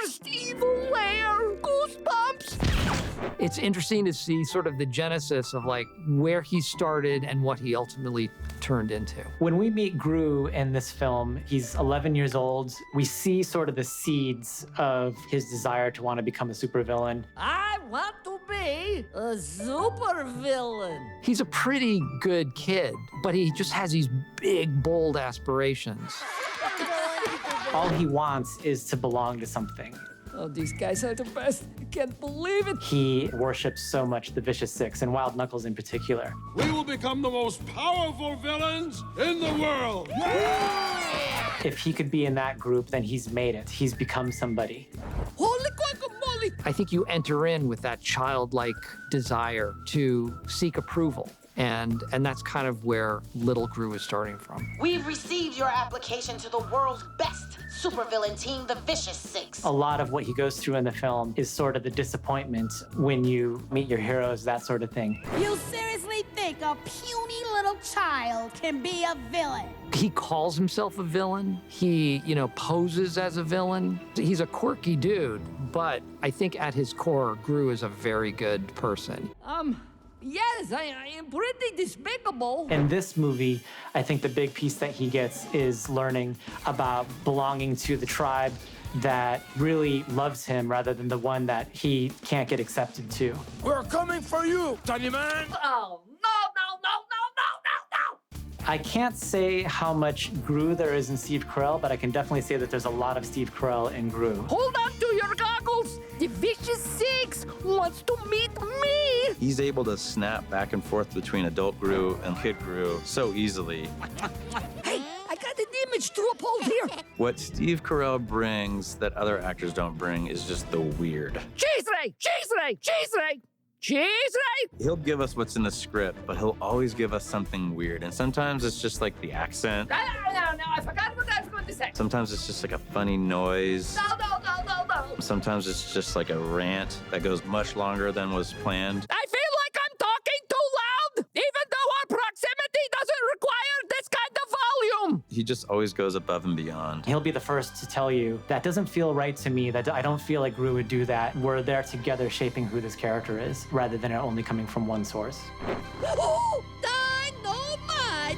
worst evil lair. Goosebumps. It's interesting to see sort of the genesis of like where he started and what he ultimately turned into. When we meet Gru in this film, he's 11 years old. We see sort of the seeds of his desire to want to become a supervillain. I want to be a supervillain. He's a pretty good kid, but he just has these big, bold aspirations. All he wants is to belong to something. Oh, these guys are the best. I can't believe it. He worships so much the Vicious Six, and Wild Knuckles in particular. We will become the most powerful villains in the world. Yeah! If he could be in that group, then he's made it. He's become somebody. Holy guacamole! I think you enter in with that childlike desire to seek approval. And that's kind of where Little Gru is starting from. We've received your application to the world's best supervillain team, the Vicious Six. A lot of what he goes through in the film is sort of the disappointment when you meet your heroes, that sort of thing. You seriously think a puny little child can be a villain? He calls himself a villain. He, poses as a villain. He's a quirky dude, but I think at his core, Gru is a very good person. Yes, I am pretty despicable. In this movie, I think the big piece that he gets is learning about belonging to the tribe that really loves him rather than the one that he can't get accepted to. We're coming for you, tiny man. Oh, no. I can't say how much Gru there is in Steve Carell, but I can definitely say that there's a lot of Steve Carell in Gru. Hold on to your goggles. The Vicious Six wants to meet me. He's able to snap back and forth between adult Gru and kid Gru so easily. Hey, I got an image to uphold here. What Steve Carell brings that other actors don't bring is just the weird. Cheese ray, cheese ray, cheese ray. Cheese ray! He'll give us what's in the script, but he'll always give us something weird. And sometimes it's just like the accent. No, I forgot what I was going to say. Sometimes it's just like a funny noise. No. Sometimes it's just like a rant that goes much longer than was planned. I feel like I'm talking too loud, even though our proximity doesn't require this kind of volume. He just always goes above and beyond. He'll be the first to tell you, that doesn't feel right to me, that I don't feel like Gru would do that. We're there together shaping who this character is, rather than it only coming from one source. Oh, dynamite!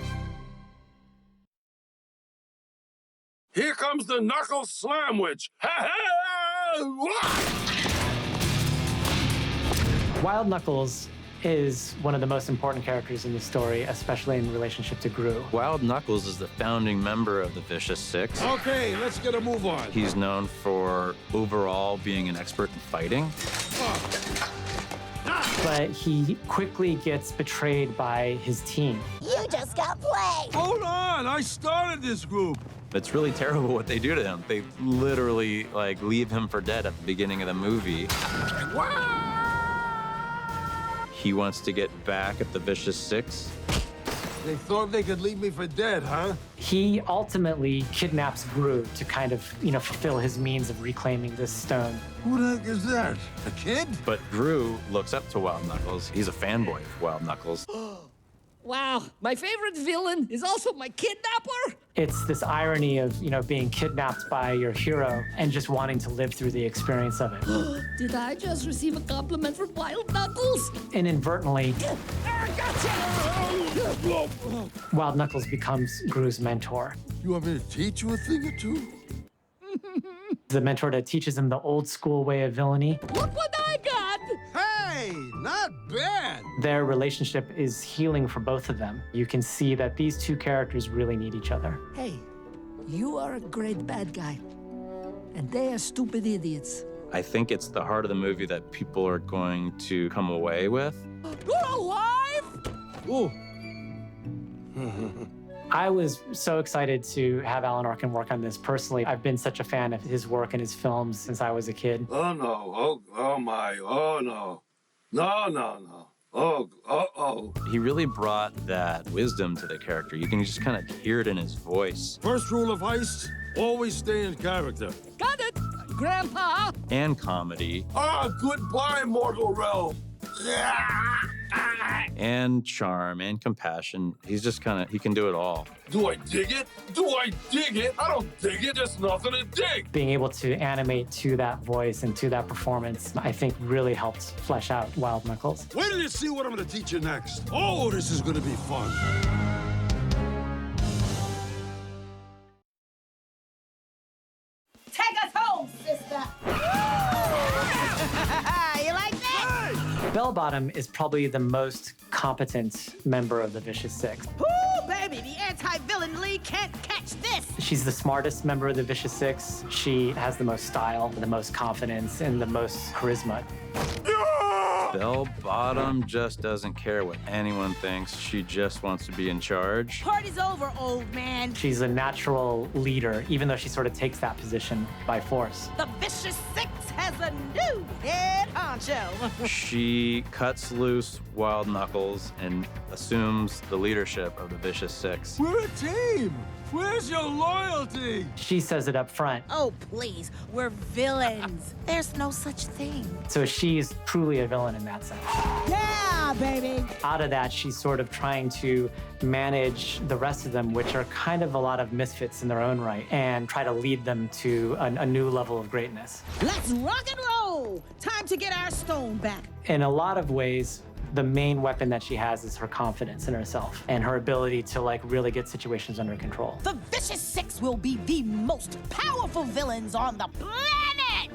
Here comes the knuckle sandwich. Wild Knuckles is one of the most important characters in the story, especially in relationship to Gru. Wild Knuckles is the founding member of the Vicious Six. Okay, let's get a move on. He's known for overall being an expert in fighting. But he quickly gets betrayed by his team. You just got played. Hold on, I started this group. It's really terrible what they do to him. They literally leave him for dead at the beginning of the movie. He wants to get back at the Vicious Six. They thought they could leave me for dead, huh? He ultimately kidnaps Gru to kind of, fulfill his means of reclaiming this stone. Who the heck is that? A kid? But Gru looks up to Wild Knuckles. He's a fanboy of Wild Knuckles. Wow, my favorite villain is also my kidnapper. It's this irony of, being kidnapped by your hero and just wanting to live through the experience of it. Did I just receive a compliment from Wild Knuckles? Inadvertently, Gotcha! Wild Knuckles becomes Gru's mentor. You want me to teach you a thing or two? The mentor that teaches him the old school way of villainy. Look what I got! Hey, not bad. Their relationship is healing for both of them. You can see that these two characters really need each other. Hey, you are a great bad guy, and they are stupid idiots. I think it's the heart of the movie that people are going to come away with. You're alive? Ooh. I was so excited to have Alan Arkin work on this personally. I've been such a fan of his work and his films since I was a kid. Oh, no. Oh, my. Oh, no. No. Oh. He really brought that wisdom to the character. You can just kind of hear it in his voice. First rule of heist, always stay in character. Got it, Grandpa. And comedy. Ah, goodbye, mortal realm. and charm and compassion. He's just he can do it all. Do I dig it? Do I dig it? I don't dig it. There's nothing to dig. Being able to animate to that voice and to that performance, I think really helped flesh out Wild Knuckles. Wait till you see what I'm gonna teach you next. Oh, this is gonna be fun. Take us home, sister. You like that? Bell Bottom is probably the most competent member of the Vicious Six. Ooh, baby, the anti-villain league can't catch this. She's the smartest member of the Vicious Six. She has the most style, the most confidence, and the most charisma. Bell Bottom just doesn't care what anyone thinks. She just wants to be in charge. Party's over, old man. She's a natural leader, even though she sort of takes that position by force. The Vicious Six has a new head honcho. She cuts loose Wild Knuckles and assumes the leadership of the Vicious Six. We're a team. Where's your loyalty? She says it up front. Oh, please, we're villains. There's no such thing. So she's truly a villain in that sense. Yeah, baby. Out of that, she's sort of trying to manage the rest of them, which are kind of a lot of misfits in their own right, and try to lead them to a new level of greatness. Let's rock and roll. Time to get our stone back. In a lot of ways, the main weapon that she has is her confidence in herself and her ability to really get situations under control. The Vicious Six will be the most powerful villains on the planet.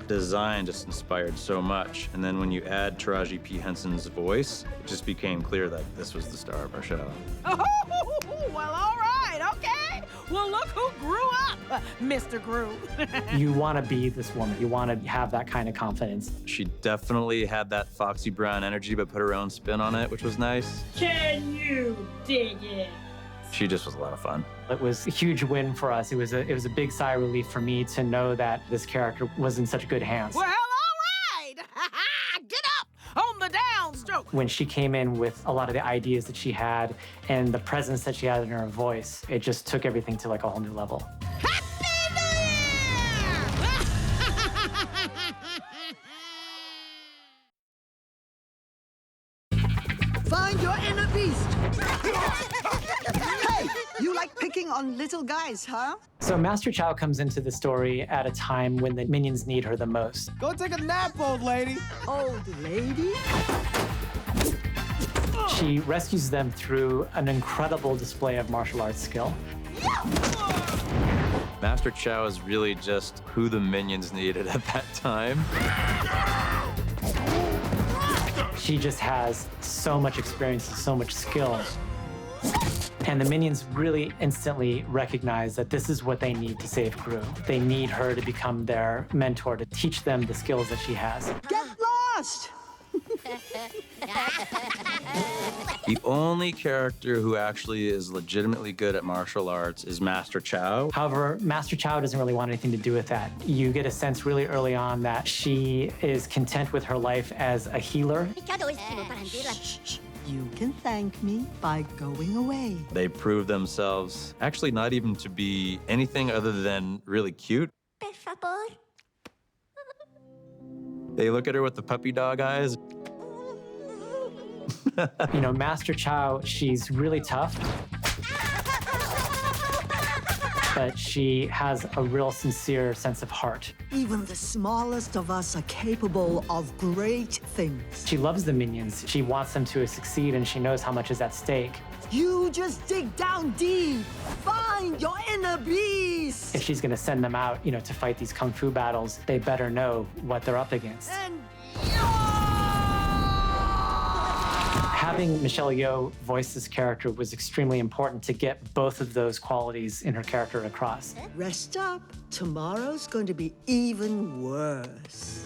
Design just inspired so much. And then when you add Taraji P. Henson's voice, it just became clear that this was the star of our show. Oh, well, all right, okay. Well, look who grew up, Mr. Gru. You want to be this woman. You want to have that kind of confidence. She definitely had that Foxy Brown energy, but put her own spin on it, which was nice. Can you dig it? She just was a lot of fun. It was a huge win for us. It was a big sigh of relief for me to know that this character was in such good hands. Well, all right. Get up on the downstroke. When she came in with a lot of the ideas that she had and the presence that she had in her voice, it just took everything to a whole new level. Happy New Year! Find your inner beast. Hey, you like picking on little guys, huh? So Master Chow comes into the story at a time when the minions need her the most. Go take a nap, old lady. Old lady? She rescues them through an incredible display of martial arts skill. Master Chow is really just who the minions needed at that time. She just has so much experience and so much skill. And the minions really instantly recognize that this is what they need to save Gru. They need her to become their mentor, to teach them the skills that she has. Get lost! The only character who actually is legitimately good at martial arts is Master Chow. However, Master Chow doesn't really want anything to do with that. You get a sense really early on that she is content with her life as a healer. You can thank me by going away. They prove themselves actually not even to be anything other than really cute. They look at her with the puppy dog eyes. Master Chow, she's really tough, but she has a real sincere sense of heart. Even the smallest of us are capable of great things. She loves the minions. She wants them to succeed, and she knows how much is at stake. You just dig down deep. Find your inner beast. If she's going to send them out, to fight these kung fu battles, they better know what they're up against. And Having Michelle Yeoh voice this character was extremely important to get both of those qualities in her character across. rest up. Tomorrow's going to be even worse.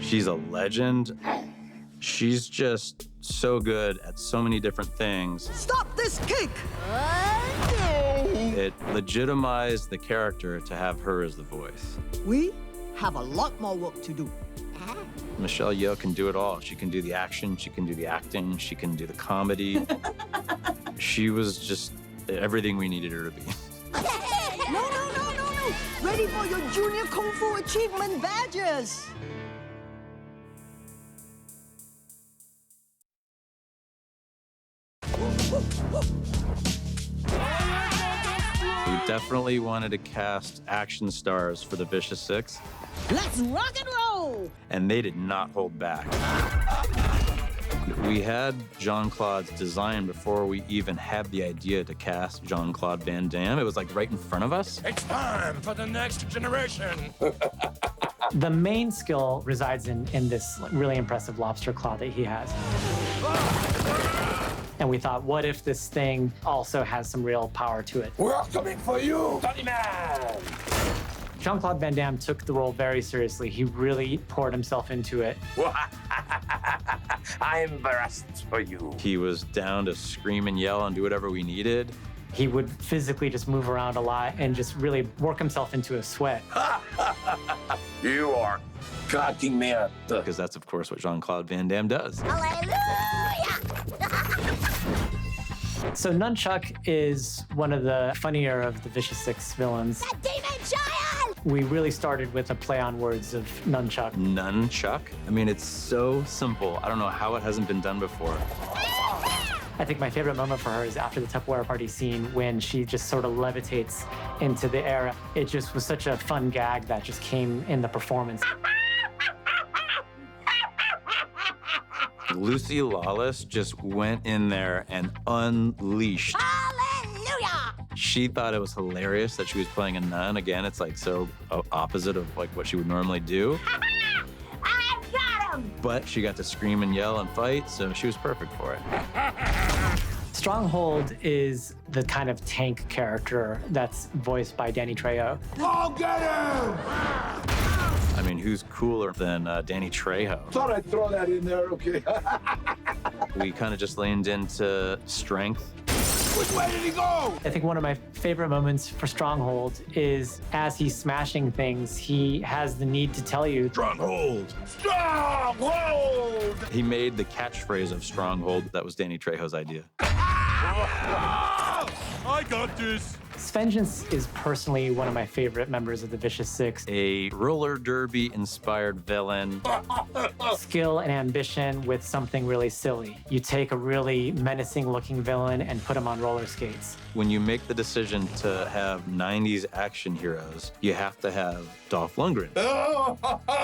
She's a legend. She's just so good at so many different things. Stop this kick! It legitimized the character to have her as the voice. We have a lot more work to do. Michelle Yeoh can do it all. She can do the action, she can do the acting, she can do the comedy. She was just everything we needed her to be. No. Ready for your Junior Kung Fu Achievement badges. definitely wanted to cast action stars for the Vicious Six, Let's rock and roll! and they did not hold back. We had Jean-Claude's design before we even had the idea to cast Jean-Claude Van Damme. It was like right in front of us. It's time for the next generation. The main skill resides in this really impressive lobster claw that he has. And we thought, what if this thing also has some real power to it? We're coming for you, Tony Man. Jean-Claude Van Damme took the role very seriously. He really poured himself into it. I'm embarrassed for you. He was down to scream and yell and do whatever we needed. He would physically just move around a lot and just really work himself into a sweat. You are cracking me up. Because that's, of course, what Jean-Claude Van Damme does. So Nunchuck is one of the funnier of the Vicious Six villains. We really started with a play on words of nunchuck. Nunchuck? I mean, it's so simple. I don't know how it hasn't been done before. I think my favorite moment for her is after the Tupperware party scene when she just sort of levitates into the air. It just was such a fun gag that just came in the performance. Lucy Lawless just went in there and unleashed. Hallelujah! She thought it was hilarious that she was playing a nun. Again, it's like so opposite of like what she would normally do. I got him! But she got to scream and yell and fight, so she was perfect for it. Stronghold is the kind of tank character that's voiced by Danny Trejo. Go get him! I mean, who's cooler than Danny Trejo? Thought I'd throw that in there, okay? We kind of just leaned into strength. Which way did he go? I think one of my favorite moments for Stronghold is as he's smashing things, he has the need to tell you, Stronghold! Stronghold! He made the catchphrase of Stronghold. That was Danny Trejo's idea. I got this. Vengeance is personally one of my favorite members of the Vicious Six. A roller derby inspired villain. Skill and ambition with something really silly. You take a really menacing looking villain and put him on roller skates. When you make the decision to have 90s action heroes, you have to have Dolph Lundgren.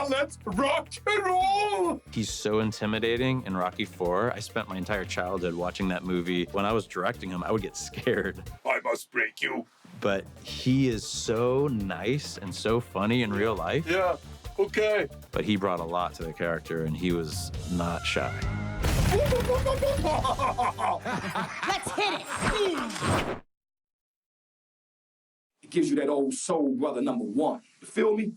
Let's rock and roll! He's so intimidating in Rocky IV. I spent my entire childhood watching that movie. When I was directing him, I would get scared. I must break you. But he is so nice and so funny in real life. Yeah, okay. But he brought a lot to the character, and he was not shy. Let's hit it! It gives you that old soul brother number one. You feel me?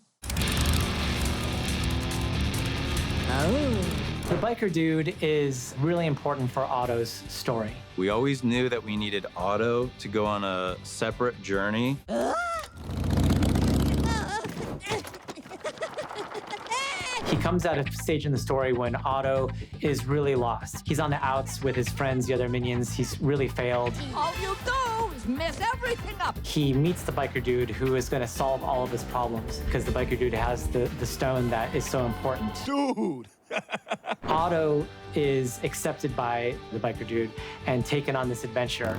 The biker dude is really important for Otto's story. We always knew that we needed Otto to go on a separate journey. He comes at a stage in the story when Otto is really lost. He's on the outs with his friends, the other minions. He's really failed. All you do is mess everything up. He meets the biker dude who is going to solve all of his problems because the biker dude has the stone that is so important. Dude! Otto is accepted by the biker dude and taken on this adventure.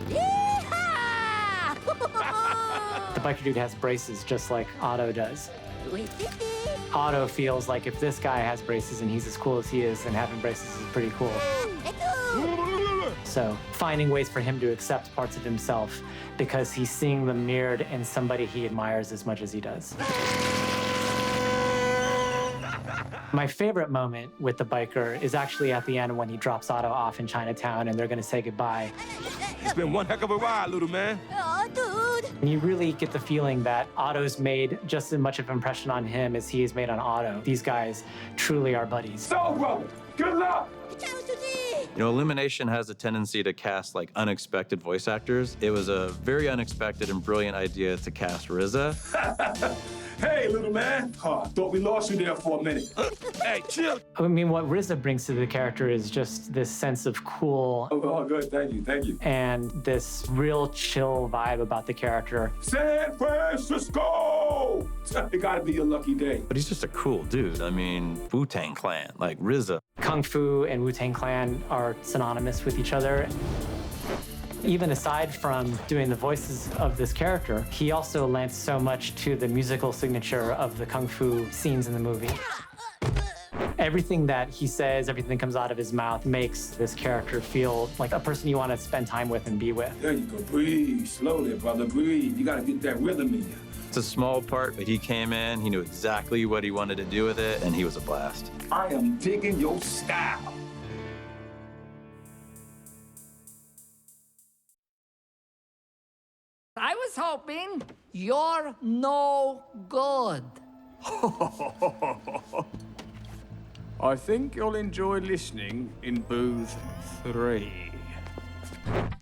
The biker dude has braces just like Otto does. Otto feels like if this guy has braces and he's as cool as he is, then having braces is pretty cool. So finding ways for him to accept parts of himself because he's seeing them mirrored in somebody he admires as much as he does. My favorite moment with the biker is actually at the end when he drops Otto off in Chinatown and they're gonna say goodbye. It's been one heck of a ride, little man. And you really get the feeling that Otto's made just as much of an impression on him as he has made on Otto. These guys truly are buddies. So, brother, good luck! You know, Illumination has a tendency to cast like unexpected voice actors. It was a very unexpected and brilliant idea to cast RZA. Hey, little man. Thought we lost you there for a minute. Hey, chill. I mean, what RZA brings to the character is just this sense of cool Oh, good. Thank you. Thank you. and this real chill vibe about the character. San Francisco! It gotta be a lucky day. But he's just a cool dude. I mean, Wu-Tang Clan, like RZA. Kung Fu and Wu-Tang Clan are synonymous with each other. Even aside from doing the voices of this character, he also lent so much to the musical signature of the kung fu scenes in the movie. Everything that he says, everything that comes out of his mouth makes this character feel like a person you want to spend time with and be with. There you go. Breathe. Slowly, brother. Breathe. You got to get that rhythm in you. It's a small part, but he came in, he knew exactly what he wanted to do with it, and he was a blast. I am digging your style. I was hoping you're no good. I think you'll enjoy listening in booth 3.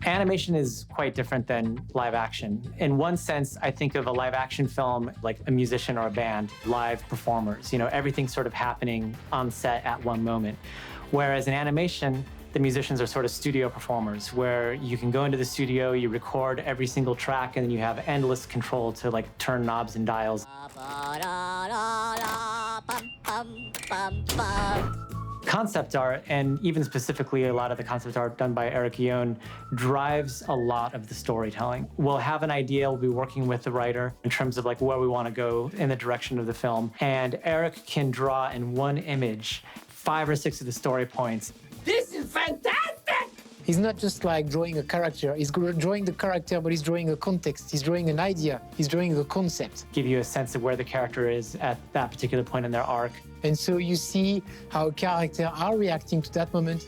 Animation is quite different than live action. In one sense, I think of a live action film like a musician or a band, live performers. You know, everything's sort of happening on set at one moment. Whereas in animation, the musicians are sort of studio performers, where you can go into the studio, you record every single track, and then you have endless control to like turn knobs and dials. Concept art, and even specifically a lot of the concept art done by Yeoh, drives a lot of the storytelling. We'll have an idea, we'll be working with the writer in terms of like where we want to go in the direction of the film, and Eric can draw in one image 5 or 6 of the story points. This is fantastic! He's not just like drawing a character, he's drawing the character, but he's drawing a context, he's drawing an idea, he's drawing a concept. Give you a sense of where the character is at that particular point in their arc. And so you see how characters are reacting to that moment,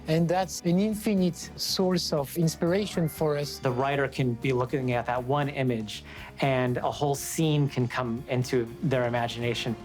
and that's an infinite source of inspiration for us. The writer can be looking at that one image, and a whole scene can come into their imagination.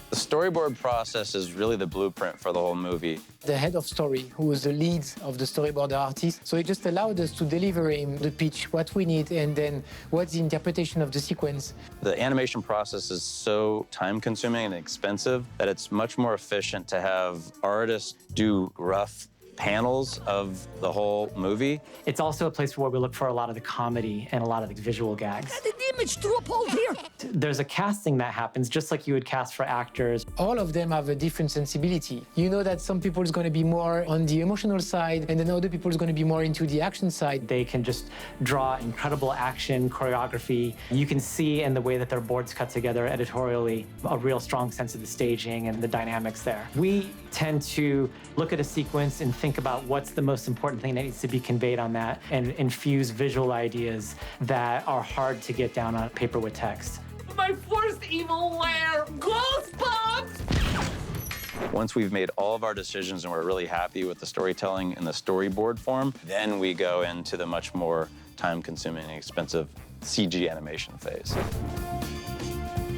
The storyboard process is really the blueprint for the whole movie. The head of story, who was the lead of the storyboard artist, so it just allowed us to deliver him the pitch, what we need, and then what's the interpretation of the sequence. The animation process is so time-consuming and expensive that it's much more efficient to have artists do rough panels of the whole movie. It's also a place where we look for a lot of the comedy and a lot of the visual gags. Add an image to uphold here. There's a casting that happens just like you would cast for actors. All of them have a different sensibility. You know that some people is going to be more on the emotional side, and then other people is going to be more into the action side. They can just draw incredible action, choreography. You can see in the way that their boards cut together editorially a real strong sense of the staging and the dynamics there. We tend to look at a sequence and think about what's the most important thing that needs to be conveyed on that and infuse visual ideas that are hard to get down on paper with text. My first evil lair, goosebumps! Once we've made all of our decisions and we're really happy with the storytelling in the storyboard form, then we go into the much more time-consuming and expensive CG animation phase.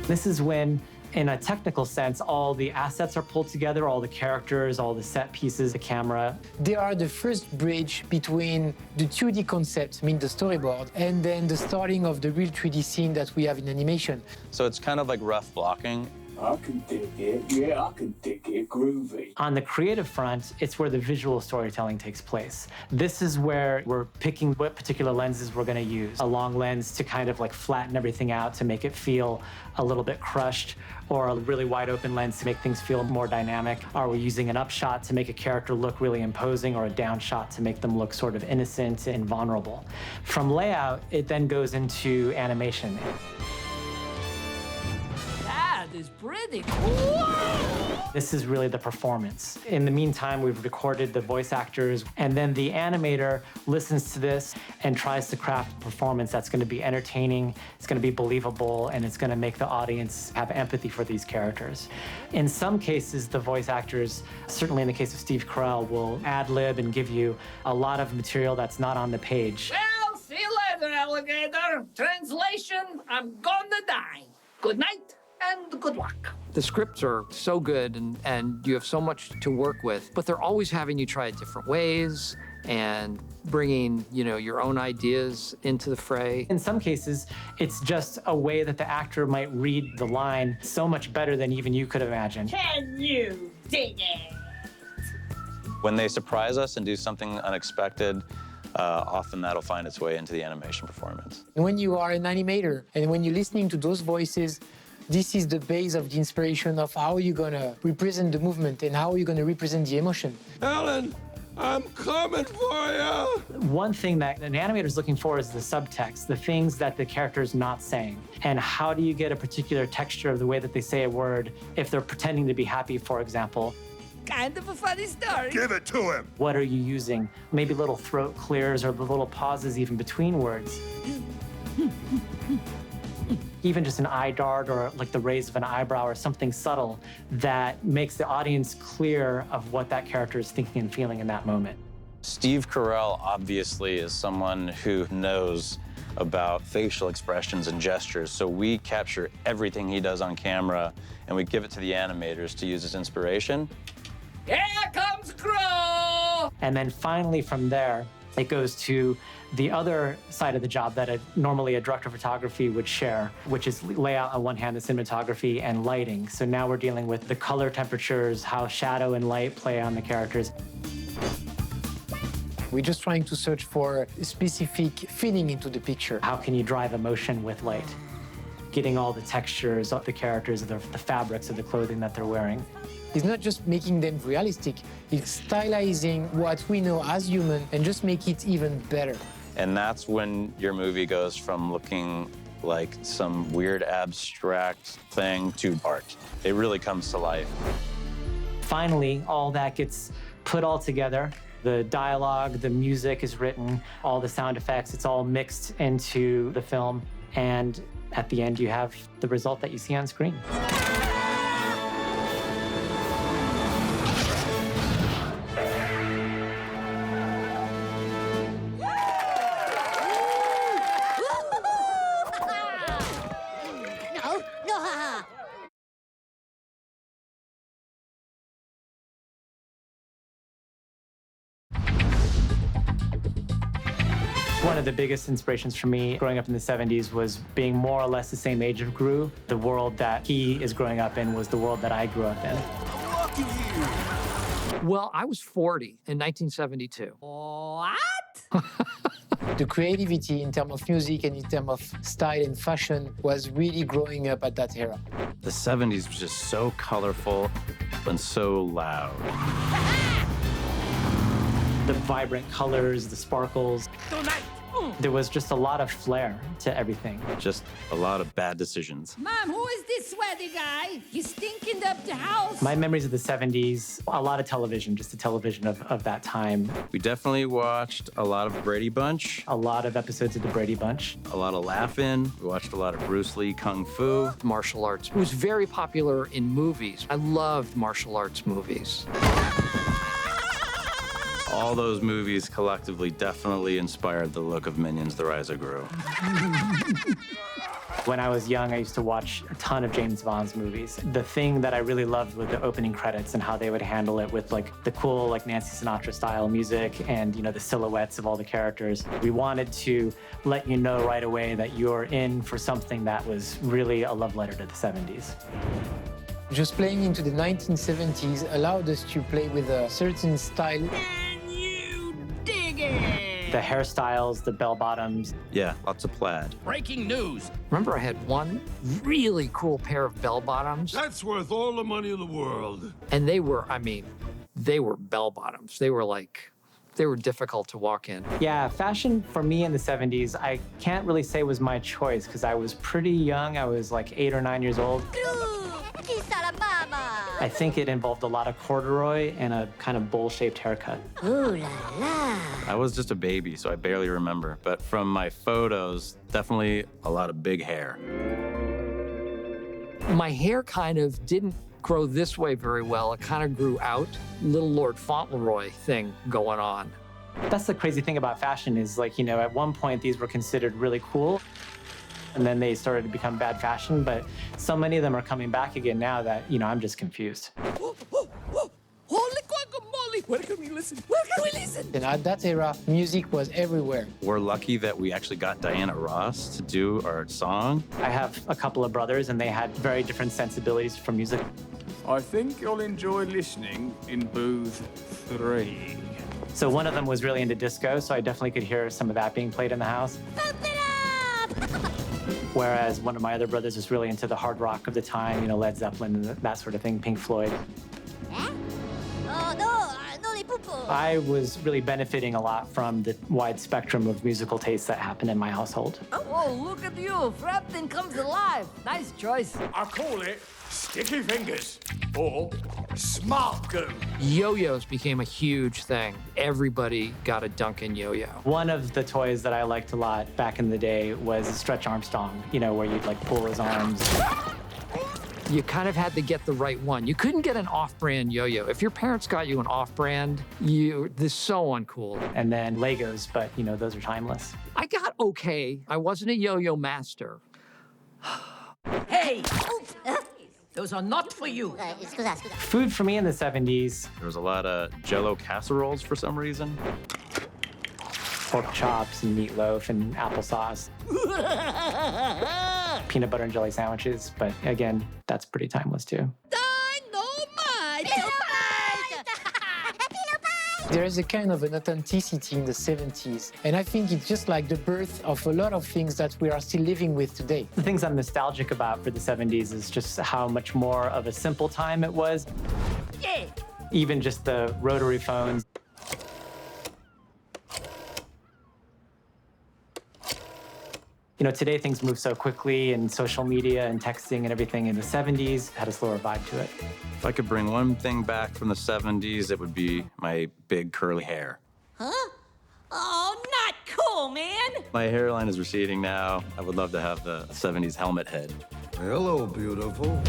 This is when, in a technical sense, all the assets are pulled together, all the characters, all the set pieces, the camera. They are the first bridge between the 2D concept, I mean the storyboard, and then the starting of the real 3D scene that we have in animation. So it's kind of like rough blocking. I can dig it. Yeah, I can dig it. Groovy. On the creative front, it's where the visual storytelling takes place. This is where we're picking what particular lenses we're going to use. A long lens to kind of like flatten everything out to make it feel a little bit crushed, or a really wide open lens to make things feel more dynamic. Are we using an upshot to make a character look really imposing, or a downshot to make them look sort of innocent and vulnerable? From layout, it then goes into animation. That is pretty cool. This is really the performance. In the meantime, we've recorded the voice actors, and then the animator listens to this and tries to craft a performance that's going to be entertaining, it's going to be believable, and it's going to make the audience have empathy for these characters. In some cases, the voice actors, certainly in the case of Steve Carell, will ad-lib and give you a lot of material that's not on the page. Well, see you later, alligator. Translation, I'm gonna die. Good night and good luck. The scripts are so good and you have so much to work with, but they're always having you try it different ways and bringing, you know, your own ideas into the fray. In some cases, it's just a way that the actor might read the line so much better than even you could imagine. Can you dig it? When they surprise us and do something unexpected, often that'll find its way into the animation performance. When you are an animator and when you're listening to those voices, this is the base of the inspiration of how you're gonna represent the movement and how you're gonna represent the emotion. Alan, I'm coming for you! One thing that an animator is looking for is the subtext, the things that the character is not saying. And how do you get a particular texture of the way that they say a word if they're pretending to be happy, for example? Kind of a funny story. Give it to him! What are you using? Maybe little throat clears or the little pauses even between words. Even just an eye dart or like the raise of an eyebrow or something subtle that makes the audience clear of what that character is thinking and feeling in that moment. Steve Carell obviously is someone who knows about facial expressions and gestures, so we capture everything he does on camera and we give it to the animators to use as inspiration. Here comes Gru! And then finally from there, it goes to the other side of the job that normally a director of photography would share, which is layout on one hand, the cinematography, and lighting. So now we're dealing with the color temperatures, how shadow and light play on the characters. We're just trying to search for a specific feeling into the picture. How can you drive emotion with light? Getting all the textures of the characters, the fabrics of the clothing that they're wearing. It's not just making them realistic, it's stylizing what we know as human and just make it even better. And that's when your movie goes from looking like some weird abstract thing to art. It really comes to life. Finally, all that gets put all together. The dialogue, the music is written, all the sound effects, it's all mixed into the film. And at the end, you have the result that you see on screen. One of the biggest inspirations for me growing up in the 70s was being more or less the same age of Gru. The world that he is growing up in was the world that I grew up in. Well, I was 40 in 1972. What? The creativity in terms of music and in terms of style and fashion was really growing up at that era. The 70s was just so colorful and so loud. The vibrant colors, the sparkles. Tonight. There was just a lot of flair to everything. Just a lot of bad decisions. Mom, who is this sweaty guy? He's stinking up the house. My memories of the 70s, a lot of television, just the television of that time. We definitely watched a lot of Brady Bunch, A lot of episodes of The Brady Bunch. a lot of laughing. We watched a lot of Bruce Lee Kung Fu. Martial arts. It was very popular in movies. I loved martial arts movies. All those movies collectively definitely inspired the look of Minions: The Rise of Gru. When I was young, I used to watch a ton of James Bond's movies. The thing that I really loved was the opening credits and how they would handle it with like the cool like Nancy Sinatra style music and the silhouettes of all the characters. We wanted to let you know right away that you're in for something that was really a love letter to the 70s. Just playing into the 1970s allowed us to play with a certain style. The hairstyles, the bell bottoms. Yeah, lots of plaid. Breaking news! Remember, I had one really cool pair of bell bottoms, That's worth all the money in the world. and they were bell bottoms. They were difficult to walk in. Yeah, fashion for me in the 70s, I can't really say was my choice because I was pretty young. I was like 8 or 9 years old. I think it involved a lot of corduroy and a kind of bowl-shaped haircut. Ooh la la. I was just a baby, so I barely remember. But from my photos, definitely a lot of big hair. My hair kind of didn't grow this way very well. It kind of grew out. Little Lord Fauntleroy thing going on. That's the crazy thing about fashion is at one point these were considered really cool. And then they started to become bad fashion, but so many of them are coming back again now that, I'm just confused. Holy guacamole! Where can we listen? Where can we listen? And at that era, music was everywhere. We're lucky that we actually got Diana Ross to do our song. I have a couple of brothers, and they had very different sensibilities for music. I think you'll enjoy listening in booth 3. So one of them was really into disco, so I definitely could hear some of that being played in the house. Pump it up! Whereas one of my other brothers was really into the hard rock of the time, Led Zeppelin and that sort of thing, Pink Floyd. Oh no, no les poupons. I was really benefiting a lot from the wide spectrum of musical tastes that happen in my household. Oh, look at you. Frampton comes alive. Nice choice. I call it sticky fingers or smart goo. Yo-yos became a huge thing. Everybody got a Duncan yo-yo. One of the toys that I liked a lot back in the day was a Stretch Armstrong, you know, where you'd like pull his arms. You kind of had to get the right one. You couldn't get an off-brand yo-yo. If your parents got you an off-brand, this is so uncool. And then Legos, but you know, those are timeless. I got okay. I wasn't a yo-yo master. Hey! Those are not for you. Food for me in the 70s. There was a lot of Jell-O casseroles for some reason. Pork chops and meatloaf and applesauce. Peanut butter and jelly sandwiches, but again, that's pretty timeless too. There is a kind of an authenticity in the 70s, and I think it's just like the birth of a lot of things that we are still living with today. The things I'm nostalgic about for the 70s is just how much more of a simple time it was. Yeah. Even just the rotary phones. You know, today things move so quickly, and social media and texting and everything in the 70s had a slower vibe to it. If I could bring one thing back from the 70s, it would be my big curly hair. Huh? Oh, not cool, man. My hairline is receding now. I would love to have the 70s helmet head. Hello, beautiful.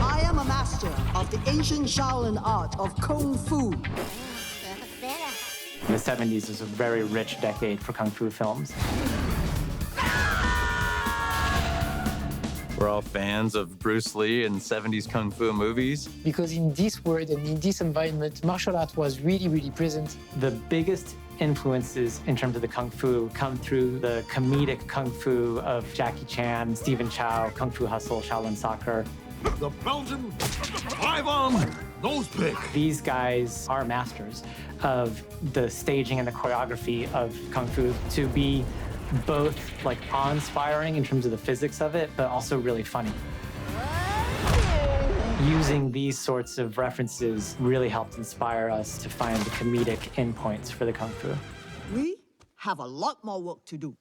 I am a master of the ancient Shaolin art of Kung Fu. The 70s is a very rich decade for Kung Fu films. We're all fans of Bruce Lee and 70s Kung Fu movies. Because in this world and in this environment, martial art was really, really present. The biggest influences in terms of the Kung Fu come through the comedic Kung Fu of Jackie Chan, Stephen Chow, Kung Fu Hustle, Shaolin Soccer. The Belgian five-arm nose pick. These guys are masters of the staging and the choreography of Kung Fu to be both like awe-inspiring in terms of the physics of it, but also really funny. Using these sorts of references really helped inspire us to find the comedic endpoints for the Kung Fu. We have a lot more work to do.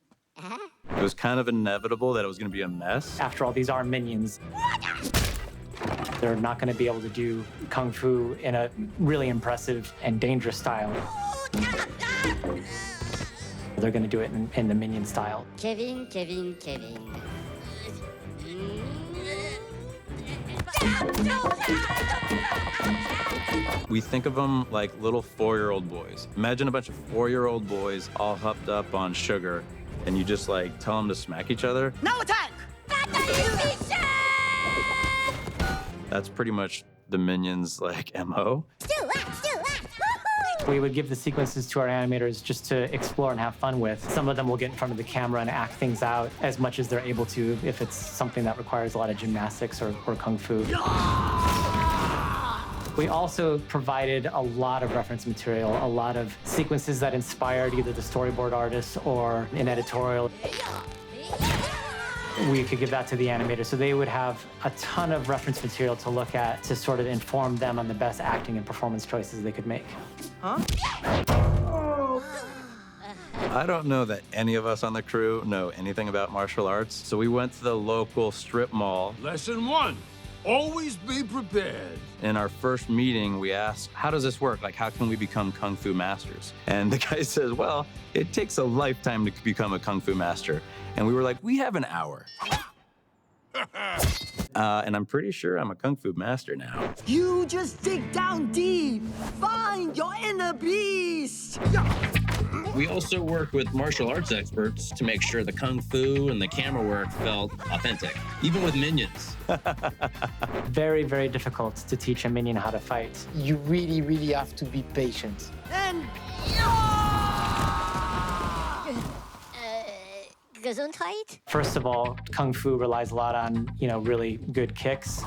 It was kind of inevitable that it was going to be a mess. After all, these are minions. They're not going to be able to do Kung Fu in a really impressive and dangerous style. They're going to do it in the Minion style. Kevin. We think of them like little 4-year-old boys. Imagine a bunch of 4-year-old boys all hopped up on sugar, and you just like tell them to smack each other. Now attack! That's pretty much the Minions like MO. We would give the sequences to our animators just to explore and have fun with. Some of them will get in front of the camera and act things out as much as they're able to if it's something that requires a lot of gymnastics or Kung Fu. We also provided a lot of reference material, a lot of sequences that inspired either the storyboard artists or an editorial. We could give that to the animators, so they would have a ton of reference material to look at to sort of inform them on the best acting and performance choices they could make. Huh? I don't know that any of us on the crew know anything about martial arts, so we went to the local strip mall. Lesson 1, always be prepared. In our first meeting, we asked, how does this work? Like, how can we become Kung Fu masters? And the guy says, well, it takes a lifetime to become a Kung Fu master. And we were like, we have an hour. And I'm pretty sure I'm a Kung Fu master now. You just dig down deep. Find your inner beast. We also worked with martial arts experts to make sure the Kung Fu and the camera work felt authentic, even with minions. Very, very difficult to teach a minion how to fight. You really, really have to be patient. And Gesundheit? First of all, Kung Fu relies a lot on, really good kicks.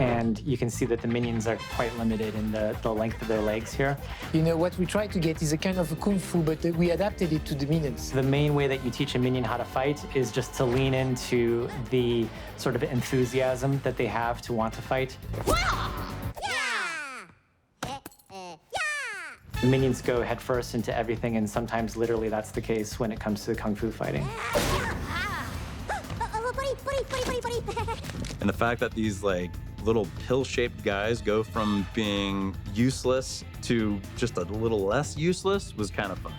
and you can see that the minions are quite limited in the length of their legs here. You know, what we try to get is a kind of a kung fu, but we adapted it to the minions. The main way that you teach a minion how to fight is just to lean into the sort of enthusiasm that they have to want to fight. The minions go headfirst into everything, and sometimes literally that's the case when it comes to kung fu fighting. And the fact that these like little pill-shaped guys go from being useless to just a little less useless was kind of fun.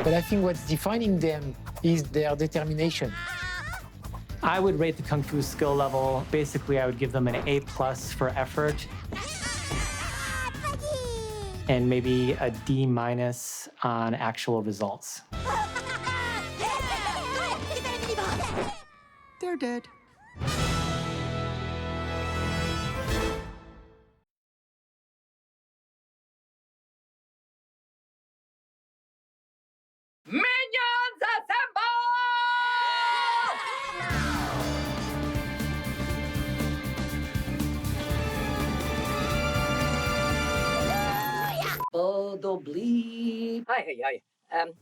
But I think what's defining them is their determination. I would rate the kung fu skill level. Basically, I would give them an A+ for effort. And maybe a D- on actual results. They're dead. Minions assemble! Bodo bleep. Hi.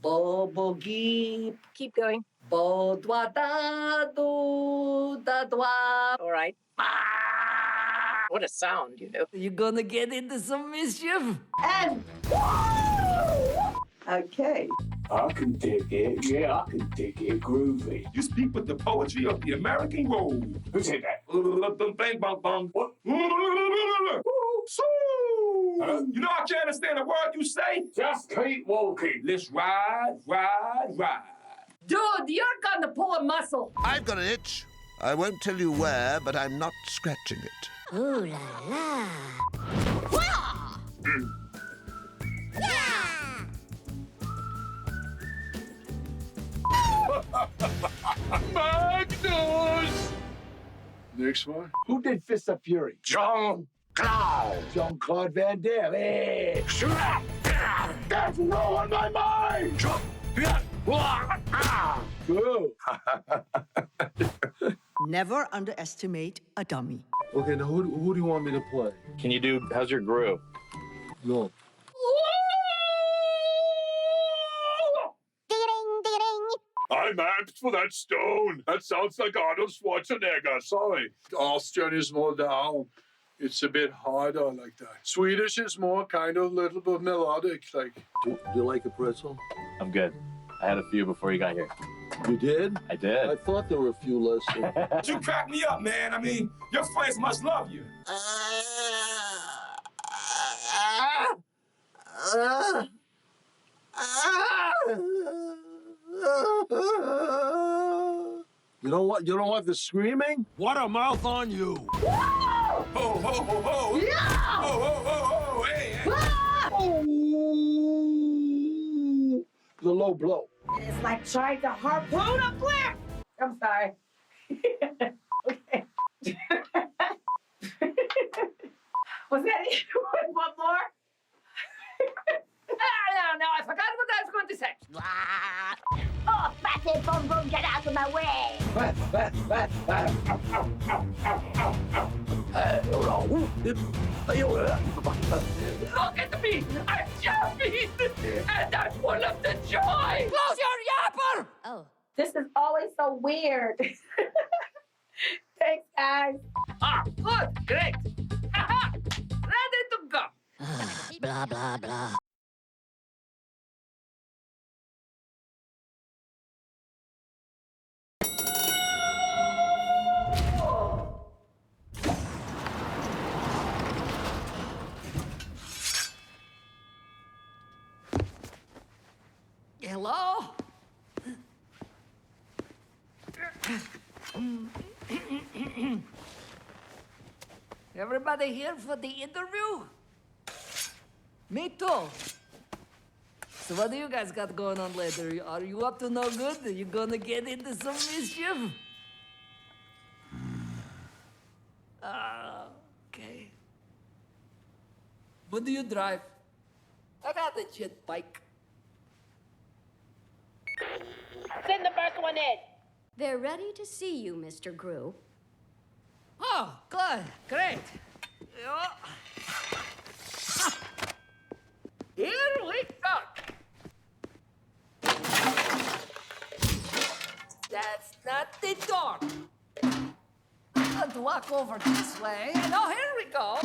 Bobo geep. Keep going. Bodwa da do da dwa. All right. What a sound, you know. You gonna get into some mischief? And okay. I can dig it. Yeah, I can dig it. Groovy. You speak with the poetry of the American road. Who said that? Bang, bang, bang. What? You know I can't understand a word you say. Just keep walking. Let's ride. Dude, you're gonna pull a muscle. I've got an itch. I won't tell you where, but I'm not scratching it. Ooh la la. Magnus! Next one. Who did Fist of Fury? Jean-Claude Van Damme. Hey. That's no on my mind! Good. Never underestimate a dummy. Okay, now who do you want me to play? Can you do, how's your Gru? Go. I'm amped for that stone. That sounds like Arnold Schwarzenegger. Sorry. Austrian is more down. It's a bit harder like that. Swedish is more kind of a little bit melodic. Like. Do you like a pretzel? I'm good. I had a few before you got here. You did? I did. I thought there were a few less. You crack me up, man. I mean, your friends must love you. You don't want the screaming? What a mouth on you. Ho, ho, ho, ho. Yeah. Ho, ho, ho, ho. Hey. Oh. The low blow. It's like trying to harpoon a cliff. I'm sorry. Okay. Was that it? One more? No, I forgot what I was going to say. Oh, fathead bum bum, get out of my way! Look at me! I'm jumping! And I'm full of the joy! Close your yapper! Oh. This is always so weird. Thanks, guys. Good, great. Ready to go. Blah, blah, blah. Hello? Everybody here for the interview? Me too. So what do you guys got going on later? Are you up to no good? Are you gonna get into some mischief? Okay. What do you drive? I got a jet bike. Send the first one in. They're ready to see you, Mr. Gru. Oh, good. Great. Here we go. That's not the door. I'm going to walk over this way. And oh, here we go.